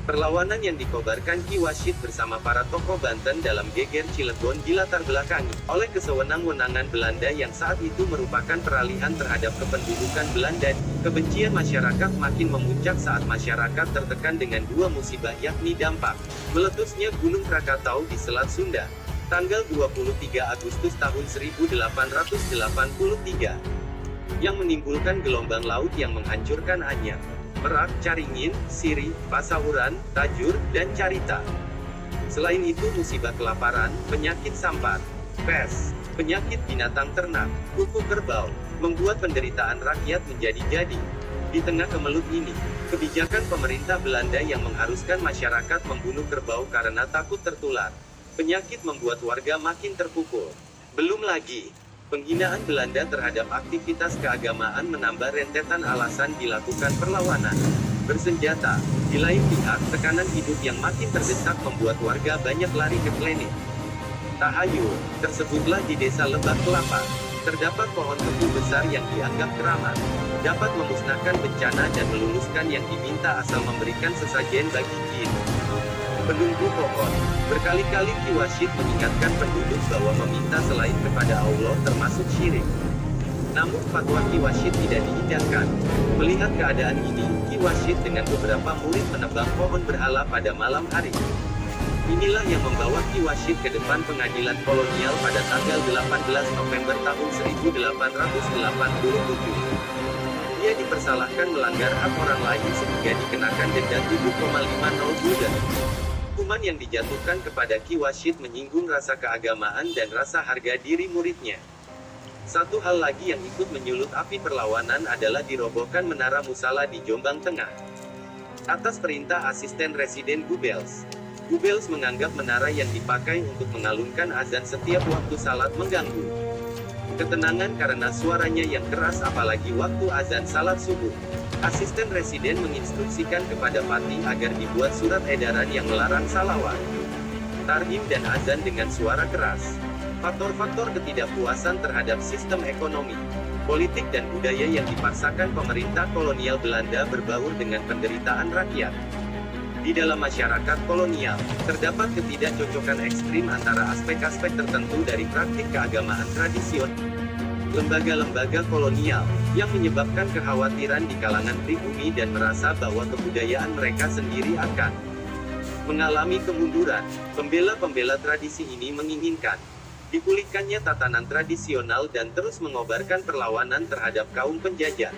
Perlawanan yang dikobarkan Ki Wasyid bersama para tokoh Banten dalam geger Cilegon dilatar belakangi oleh kesewenang-wenangan Belanda yang saat itu merupakan peralihan terhadap kependudukan Belanda. Kebencian masyarakat makin memuncak saat masyarakat tertekan dengan dua musibah, yakni dampak meletusnya Gunung Krakatau di Selat Sunda tanggal 23 Agustus tahun 1883 yang menimbulkan gelombang laut yang menghancurkan Anyar, Merak, Caringin, Siri, Pasauran, Tajur, dan Carita. Selain itu musibah kelaparan, penyakit sampar, pes, penyakit binatang ternak, kuku kerbau, membuat penderitaan rakyat menjadi-jadi. Di tengah kemelut ini, kebijakan pemerintah Belanda yang mengharuskan masyarakat membunuh kerbau karena takut tertular penyakit membuat warga makin terpukul. Belum lagi, penghinaan Belanda terhadap aktivitas keagamaan menambah rentetan alasan dilakukan perlawanan bersenjata. Di lain pihak, tekanan hidup yang makin terdesak membuat warga banyak lari ke klinik. Tahayul, tersebutlah di desa Lebak Kelapa, terdapat pohon tebu besar yang dianggap keramat, dapat memusnahkan bencana dan meluluskan yang diminta asal memberikan sesajen bagi jin. Penunggu pohon, berkali-kali Ki Wasyid mengingatkan penduduk bahwa meminta selain kepada Allah termasuk syirik. Namun fatwa Ki Wasyid tidak diindahkan. Melihat keadaan ini, Ki Wasyid dengan beberapa murid menebang pohon berhala pada malam hari. Inilah yang membawa Ki Wasyid ke depan pengadilan kolonial pada tanggal 18 November tahun 1887. Dia dipersalahkan melanggar hak orang lain sehingga dikenakan denda 7,50 gulden. Hukuman yang dijatuhkan kepada Ki Wasyid menyinggung rasa keagamaan dan rasa harga diri muridnya. Satu hal lagi yang ikut menyulut api perlawanan adalah dirobohkan Menara Musala di Jombang Tengah. Atas perintah asisten residen Goebbels, Goebbels menganggap menara yang dipakai untuk mengalunkan azan setiap waktu salat mengganggu ketenangan karena suaranya yang keras apalagi waktu azan salat subuh. Asisten residen menginstruksikan kepada Pati agar dibuat surat edaran yang melarang salawat, tarhim dan azan dengan suara keras. Faktor-faktor ketidakpuasan terhadap sistem ekonomi, politik dan budaya yang dipaksakan pemerintah kolonial Belanda berbaur dengan penderitaan rakyat. Di dalam masyarakat kolonial, terdapat ketidakcocokan ekstrim antara aspek-aspek tertentu dari praktik keagamaan tradisional lembaga-lembaga kolonial, yang menyebabkan kekhawatiran di kalangan pribumi dan merasa bahwa kebudayaan mereka sendiri akan mengalami kemunduran. Pembela-pembela tradisi ini menginginkan dipulihkannya tatanan tradisional dan terus mengobarkan perlawanan terhadap kaum penjajah.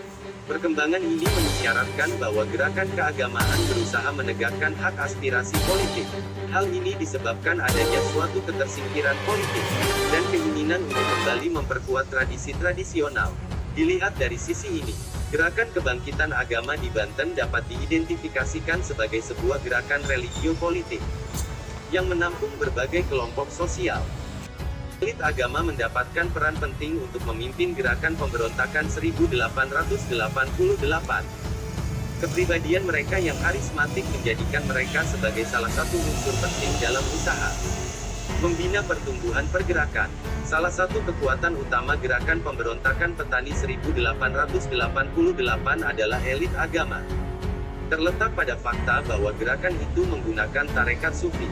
Perkembangan ini mengisyaratkan bahwa gerakan keagamaan berusaha menegakkan hak aspirasi politik. Hal ini disebabkan adanya suatu ketersingkiran politik dan keinginan untuk kembali memperkuat tradisi tradisional. Dilihat dari sisi ini, gerakan kebangkitan agama di Banten dapat diidentifikasikan sebagai sebuah gerakan religio-politik yang menampung berbagai kelompok sosial. Elit agama mendapatkan peran penting untuk memimpin gerakan pemberontakan 1888. Kepribadian mereka yang karismatik menjadikan mereka sebagai salah satu unsur penting dalam usaha membina pertumbuhan pergerakan. Salah satu kekuatan utama gerakan pemberontakan petani 1888 adalah elit agama. Terletak pada fakta bahwa gerakan itu menggunakan tarekat Sufi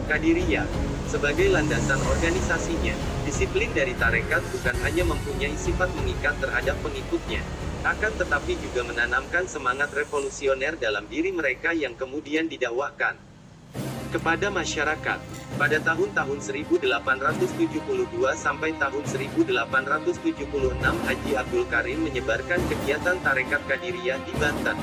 Qadiriyah sebagai landasan organisasinya. Disiplin dari tarekat bukan hanya mempunyai sifat mengikat terhadap pengikutnya, akan tetapi juga menanamkan semangat revolusioner dalam diri mereka yang kemudian didakwahkan kepada masyarakat. Pada tahun-tahun 1872 sampai tahun 1876 Haji Abdul Karim menyebarkan kegiatan tarekat Qadiriyah di Banten.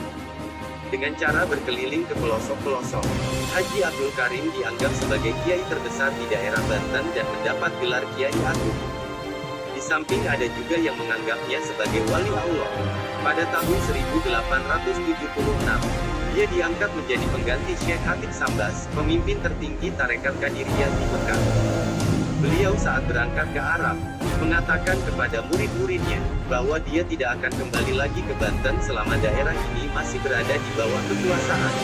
Dengan cara berkeliling ke pelosok-pelosok, Haji Abdul Karim dianggap sebagai kiai terbesar di daerah Banten dan mendapat gelar Kiai Agung. Di samping ada juga yang menganggapnya sebagai wali Allah. Pada tahun 1876, dia diangkat menjadi pengganti Syekh Hatib Sambas, pemimpin tertinggi tarekat Qadiriyah di Mekah. Beliau saat berangkat ke Arab, mengatakan kepada murid-muridnya, bahwa dia tidak akan kembali lagi ke Banten selama daerah ini masih berada di bawah kekuasaan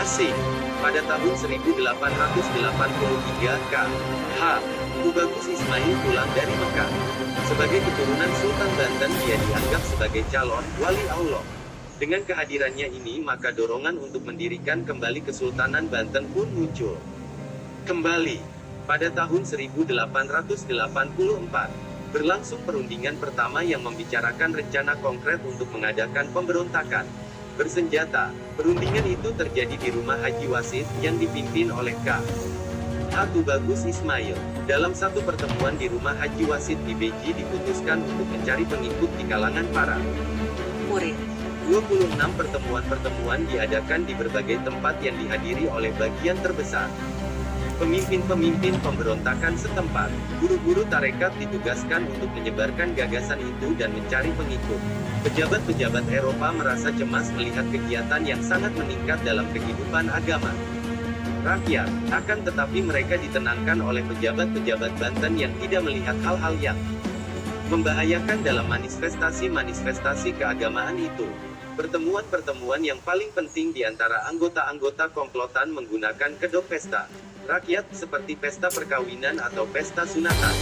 asing. Pada tahun 1883 K.H. Tubagus Ismail pulang dari Mekah. Sebagai keturunan Sultan Banten dia dianggap sebagai calon wali Allah. Dengan kehadirannya ini maka dorongan untuk mendirikan kembali Kesultanan Banten pun muncul. Kembali, pada tahun 1884, berlangsung perundingan pertama yang membicarakan rencana konkret untuk mengadakan pemberontakan bersenjata. Perundingan itu terjadi di rumah Haji Wasid, yang dipimpin oleh K. H. Tubagus Ismail. Dalam satu pertemuan di rumah Haji Wasid di Beji diputuskan untuk mencari pengikut di kalangan para murid. 26 pertemuan-pertemuan diadakan di berbagai tempat yang dihadiri oleh bagian terbesar pemimpin-pemimpin pemberontakan setempat. Guru-guru tarekat ditugaskan untuk menyebarkan gagasan itu dan mencari pengikut. Pejabat-pejabat Eropa merasa cemas melihat kegiatan yang sangat meningkat dalam kehidupan agama rakyat, akan tetapi mereka ditenangkan oleh pejabat-pejabat Banten yang tidak melihat hal-hal yang membahayakan dalam manifestasi-manifestasi keagamaan itu. Pertemuan-pertemuan yang paling penting di antara anggota-anggota komplotan menggunakan kedok pesta rakyat, seperti pesta perkawinan atau pesta sunatan.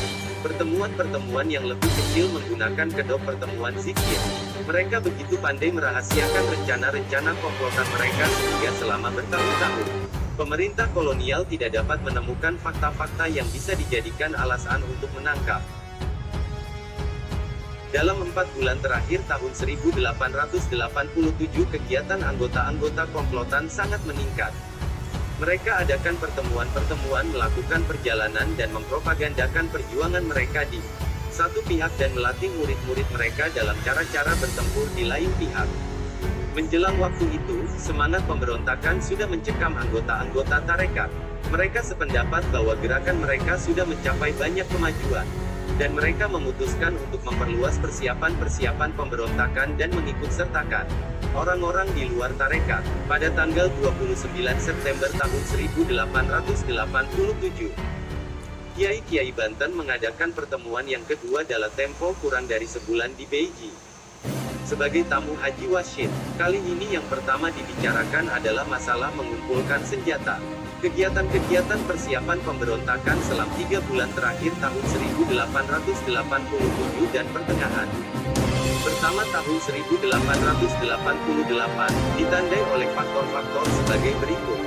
Pertemuan-pertemuan yang lebih kecil menggunakan kedok pertemuan zikir. Mereka begitu pandai merahasiakan rencana-rencana komplotan mereka sehingga selama bertahun-tahun, pemerintah kolonial tidak dapat menemukan fakta-fakta yang bisa dijadikan alasan untuk menangkap. Dalam 4 bulan terakhir tahun 1887 kegiatan anggota-anggota komplotan sangat meningkat. Mereka adakan pertemuan-pertemuan, melakukan perjalanan dan mempropagandakan perjuangan mereka di satu pihak dan melatih murid-murid mereka dalam cara-cara bertempur di lain pihak. Menjelang waktu itu, semangat pemberontakan sudah mencekam anggota-anggota tarekat. Mereka sependapat bahwa gerakan mereka sudah mencapai banyak kemajuan, dan mereka memutuskan untuk memperluas persiapan-persiapan pemberontakan dan mengikutsertakan orang-orang di luar tarekat. Pada tanggal 29 September tahun 1887, Kiai-Kiai Banten mengadakan pertemuan yang kedua dalam tempo kurang dari sebulan di Beiji. Sebagai tamu Haji Wasid, kali ini yang pertama dibicarakan adalah masalah mengumpulkan senjata. Kegiatan-kegiatan persiapan pemberontakan selama 3 bulan terakhir tahun 1887 dan pertengahan pertama tahun 1888 ditandai oleh faktor-faktor sebagai berikut.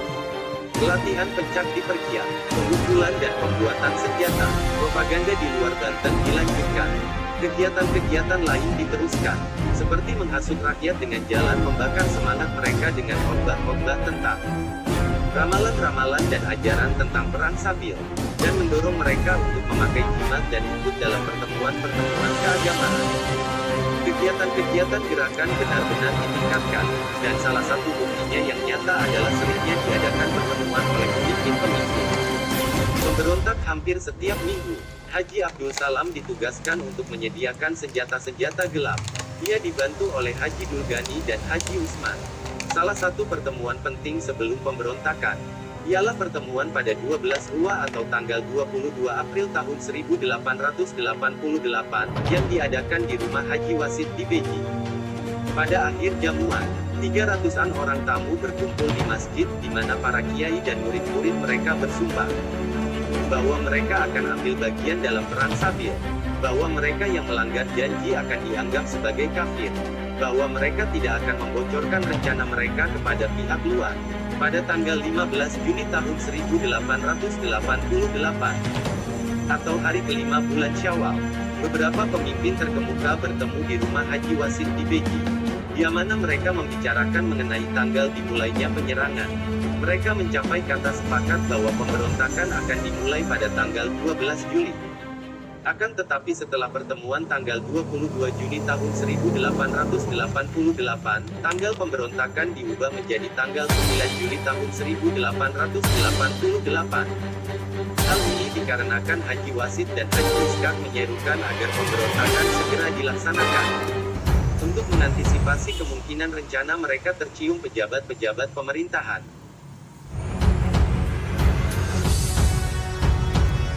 Pelatihan pencak di perkian, pengumpulan dan pembuatan senjata, propaganda di luar Banten dilanjutkan. Kegiatan-kegiatan lain diteruskan, seperti menghasut rakyat dengan jalan membakar semangat mereka dengan khotbah-khotbah tentang ramalan-ramalan dan ajaran tentang perang sabil, dan mendorong mereka untuk memakai jimat dan ikut dalam pertemuan-pertemuan keagamaan. Kegiatan-kegiatan gerakan benar-benar ditingkatkan, dan salah satu buktinya yang nyata adalah seringnya diadakan pertemuan oleh pemimpin-pemimpin pemberontak hampir setiap minggu. Haji Abdul Salam ditugaskan untuk menyediakan senjata-senjata gelap. Ia dibantu oleh Haji Dulgani dan Haji Usman. Salah satu pertemuan penting sebelum pemberontakan ialah pertemuan pada 12 Rua atau tanggal 22 April tahun 1888 yang diadakan di rumah Haji Wasid di Beji. Pada akhir jamuan, 300-an orang tamu berkumpul di masjid di mana para kiai dan murid-murid mereka bersumpah bahwa mereka akan ambil bagian dalam perang sabil, bahwa mereka yang melanggar janji akan dianggap sebagai kafir, bahwa mereka tidak akan membocorkan rencana mereka kepada pihak luar. Pada tanggal 15 Juni tahun 1888, atau hari kelima bulan Syawal, beberapa pemimpin terkemuka bertemu di rumah Haji Wasid di Beji, di mana mereka membicarakan mengenai tanggal dimulainya penyerangan. Mereka mencapai kata sepakat bahwa pemberontakan akan dimulai pada tanggal 12 Juli. Akan tetapi setelah pertemuan tanggal 22 Juni tahun 1888, tanggal pemberontakan diubah menjadi tanggal 9 Juli tahun 1888. Hal ini dikarenakan Haji Wasid dan Haji Iskak menyerukan agar pemberontakan segera dilaksanakan. Untuk mengantisipasi kemungkinan rencana mereka tercium pejabat-pejabat pemerintahan.